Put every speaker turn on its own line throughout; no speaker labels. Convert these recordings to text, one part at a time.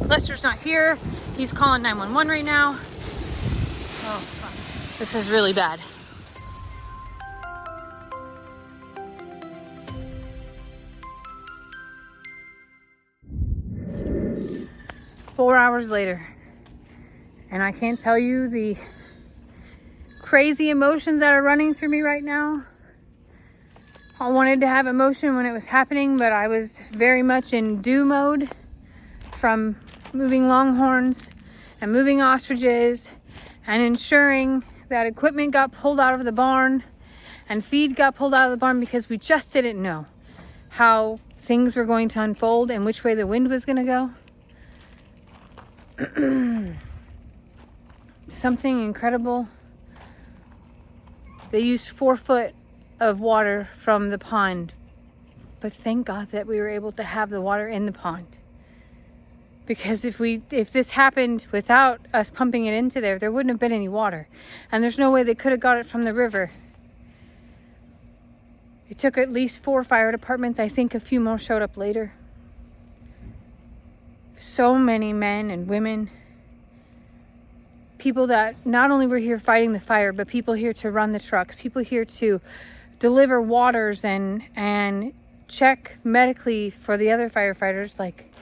Lester's not here. He's calling 911 right now. Oh, fuck. This is really bad. Four hours later, and I can't tell you the crazy emotions that are running through me right now. I wanted to have emotion when it was happening, but I was very much in do mode from moving longhorns and moving ostriches and ensuring that equipment got pulled out of the barn and feed got pulled out of the barn, because we just didn't know how things were going to unfold and which way the wind was going to go. Something incredible. They used 4 foot of water from the pond, but thank God that we were able to have the water in the pond, because if this happened without us pumping it into there wouldn't have been any water, and there's no way they could have got it from the river. It took at least 4 fire departments. I think a few more showed up later. So many men and women, people that not only were here fighting the fire, but people here to run the trucks, people here to deliver waters and check medically for the other firefighters. Like,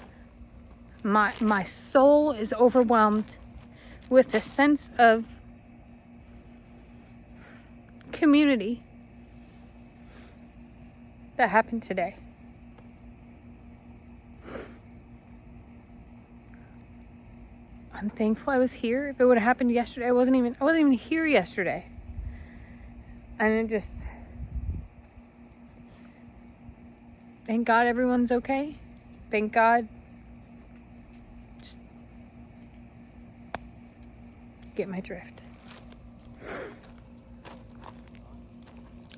my soul is overwhelmed with a sense of community that happened today. I'm thankful I was here. If it would have happened yesterday, I wasn't even here yesterday. And it just, thank God everyone's okay. Thank God. Just get my drift.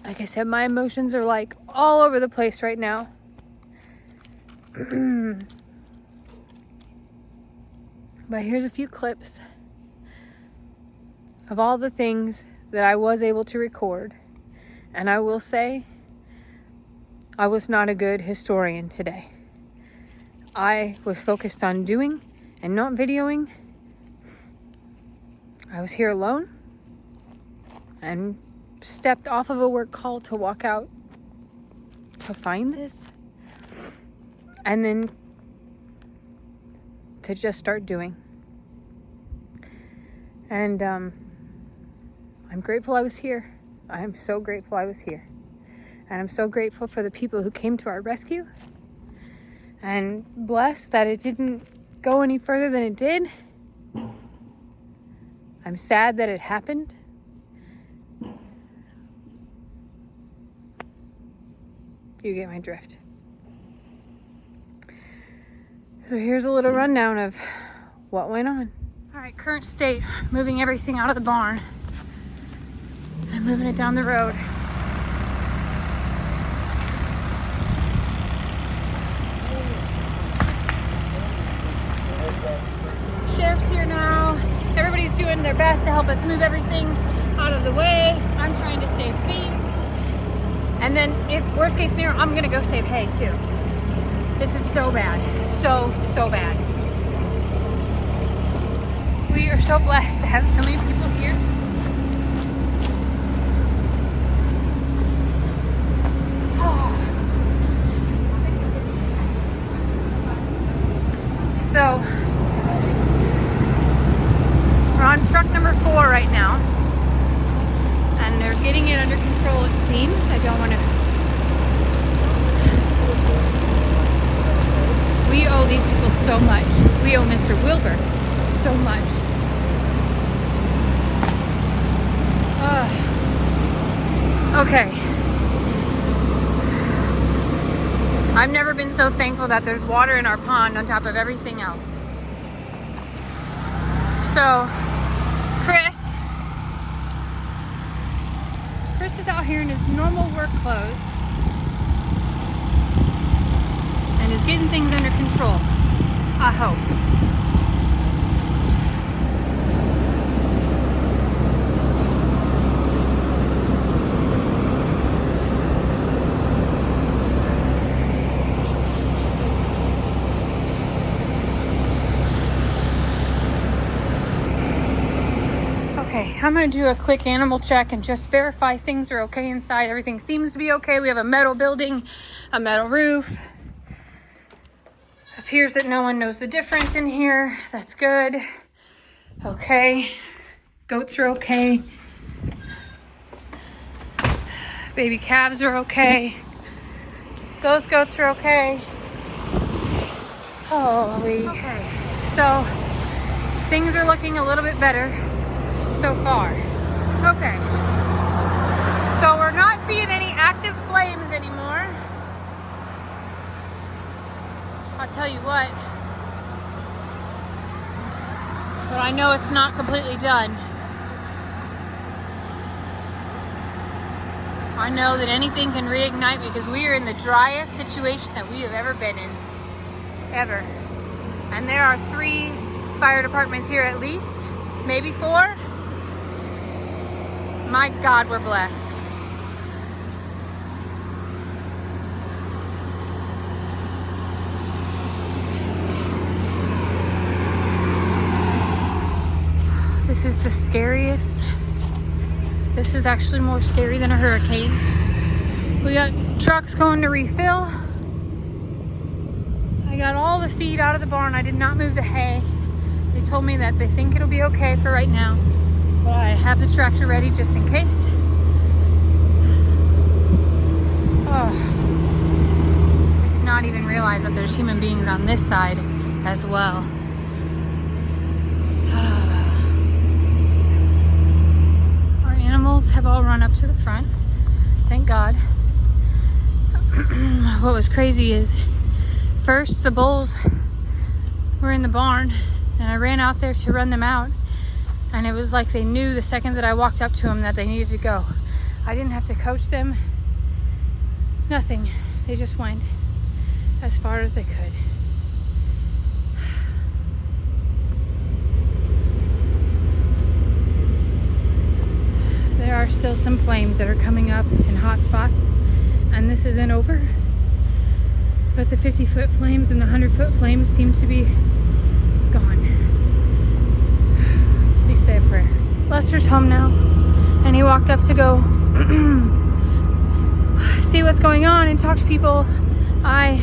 Like I said, my emotions are like all over the place right now. But here's a few clips of all the things that I was able to record. And I will say, I was not a good historian today. I was focused on doing and not videoing. I was here alone and stepped off of a work call to walk out to find this. And then to just start doing. And I'm grateful I was here. I am so grateful I was here. And I'm so grateful for the people who came to our rescue. And blessed that it didn't go any further than it did. I'm sad that it happened. You get my drift. So here's a little rundown of what went on. All right, current state, moving everything out of the barn and moving it down the road. Sheriff's here now. Everybody's doing their best to help us move everything out of the way. I'm trying to save feed. And then if worst case scenario, I'm gonna go save hay too. This is so bad. So bad. We are so blessed to have so many people here. So we're on truck number 4 right now, and they're getting it under control, it seems. I don't want to. We owe these people so much. We owe Mr. Wilbur so much. Okay. I've never been so thankful that there's water in our pond on top of everything else. So, Chris is out here in his normal work clothes and is getting things under control, I hope. I'm gonna do a quick animal check and just verify things are okay inside. Everything seems to be okay. We have a metal building, a metal roof. Appears that no one knows the difference in here. That's good. Okay. Goats are okay. Baby calves are okay. Those goats are okay. Holy. Okay. So things are looking a little bit better so far. Okay. So we're not seeing any active flames anymore. I'll tell you what. But I know it's not completely done. I know that anything can reignite because we are in the driest situation that we have ever been in. Ever. And there are 3 fire departments here at least. Maybe 4. My God, we're blessed. This is the scariest. This is actually more scary than a hurricane. We got trucks going to refill. I got all the feed out of the barn. I did not move the hay. They told me that they think it'll be okay for right now. But I have the tractor ready just in case. Oh. I did not even realize that there's human beings on this side as well. Animals have all run up to the front, thank God. What was crazy is first the bulls were in the barn and I ran out there to run them out, and it was like they knew the second that I walked up to them that they needed to go. I didn't have to coach them, nothing. They just went as far as they could. There are still some flames that are coming up in hot spots, and this isn't over. But the 50-foot flames and the 100-foot flames seem to be gone. Please say a prayer. Lester's home now, and he walked up to go see what's going on and talk to people. I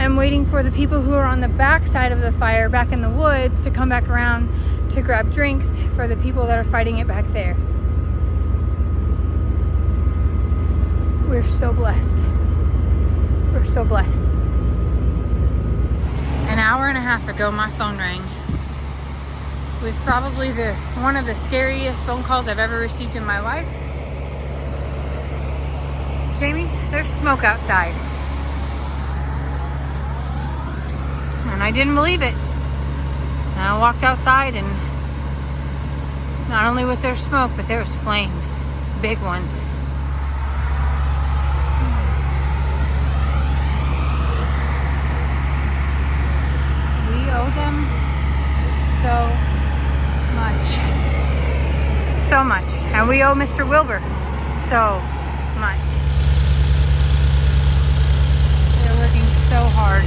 am waiting for the people who are on the back side of the fire, back in the woods, to come back around to grab drinks for the people that are fighting it back there. We're so blessed. We're so blessed. An hour and a half ago, my phone rang with probably one of the scariest phone calls I've ever received in my life. Jamie, there's smoke outside. And I didn't believe it. And I walked outside, and not only was there smoke, but there was flames. Big ones. Owe them so much. So much. And we owe Mr. Wilbur so much. They're working so hard.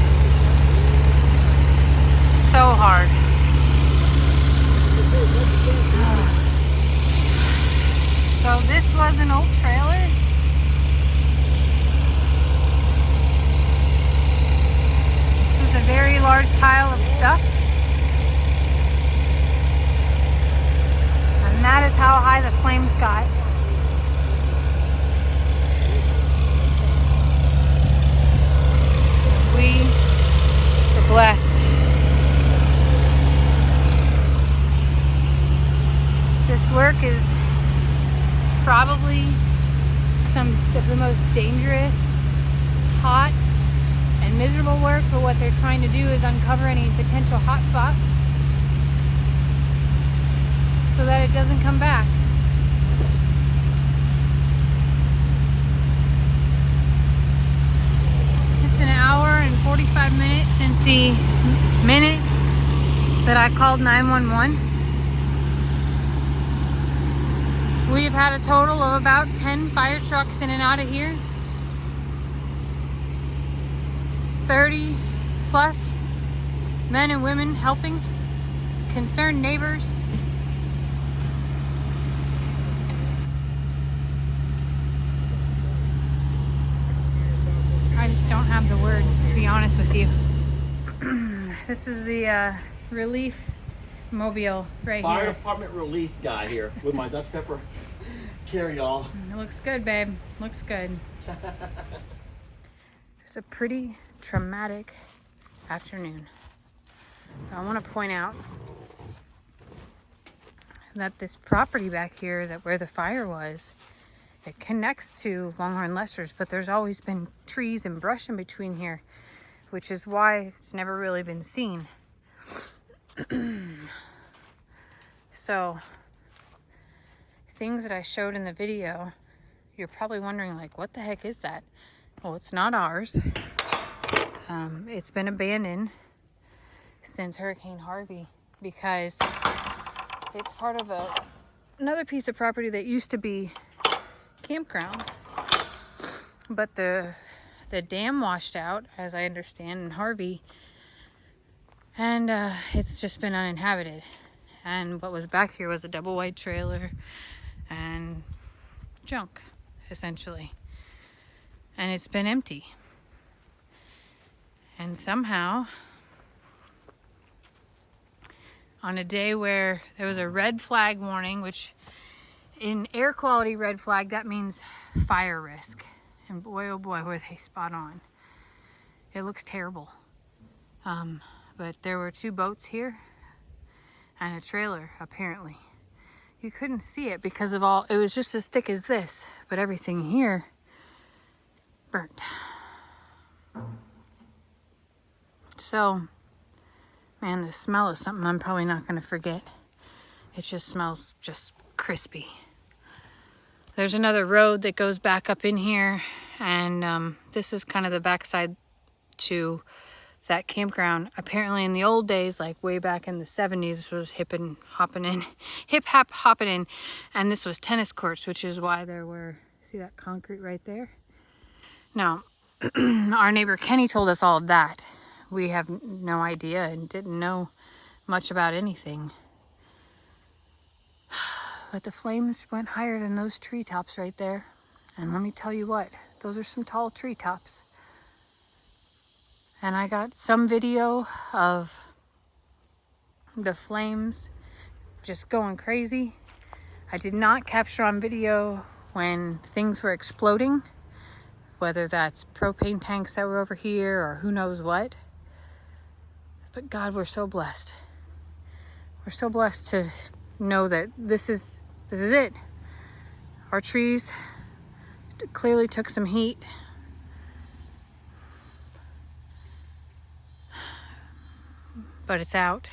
So hard. So this was an old trailer. This was a very large pile of stuff. And that is how high the flames got. We were blessed. This work is probably some of the most dangerous, hot, and miserable work, but what they're trying to do is uncover any potential hot spots so that it doesn't come back. It's an hour and 45 minutes since the minute that I called 911. We've had a total of about 10 fire trucks in and out of here. 30 plus men and women helping, concerned neighbors. just don't have the words, to be honest with you. This is the relief mobile right
Fire
here.
department relief guy here with my Dutch pepper carry-all.
It looks good, babe. Looks good. It's a pretty traumatic afternoon. I want to point out that this property back here, that where the fire was, it connects to Longhorn Lester's, but there's always been trees and brush in between here, which is why it's never really been seen. So, things that I showed in the video, you're probably wondering, like, what the heck is that? Well, it's not ours. It's been abandoned since Hurricane Harvey because it's part of another piece of property that used to be campgrounds. But the dam washed out, as I understand, in Harvey, and it's just been uninhabited. And what was back here was a double wide trailer and junk, essentially. And it's been empty. And somehow, on a day where there was a red flag warning, which in air quality red flag, that means fire risk. And boy, oh boy, were they spot on. It looks terrible. But there were 2 boats here and a trailer, apparently. You couldn't see it because of all, it was just as thick as this, but everything here burnt. So, man, the smell is something I'm probably not going to forget. It just smells just crispy. There's another road that goes back up in here, and this is kind of the backside to that campground. Apparently in the old days, like way back in the 70s, this was hip hop hopping in, and this was tennis courts, which is why there were, see that concrete right there? Now, our neighbor Kenny told us all of that. We have no idea and didn't know much about anything. But the flames went higher than those treetops right there. And let me tell you what, those are some tall treetops. And I got some video of the flames just going crazy. I did not capture on video when things were exploding, whether that's propane tanks that were over here or who knows what. But God, we're so blessed. We're so blessed to know that this is it. Our trees clearly took some heat. But it's out.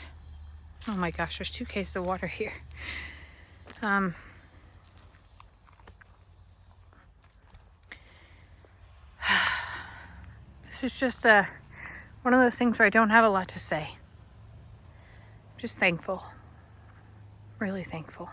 Oh my gosh, there's 2 cases of water here. This is just one of those things where I don't have a lot to say. I'm just thankful. Really thankful.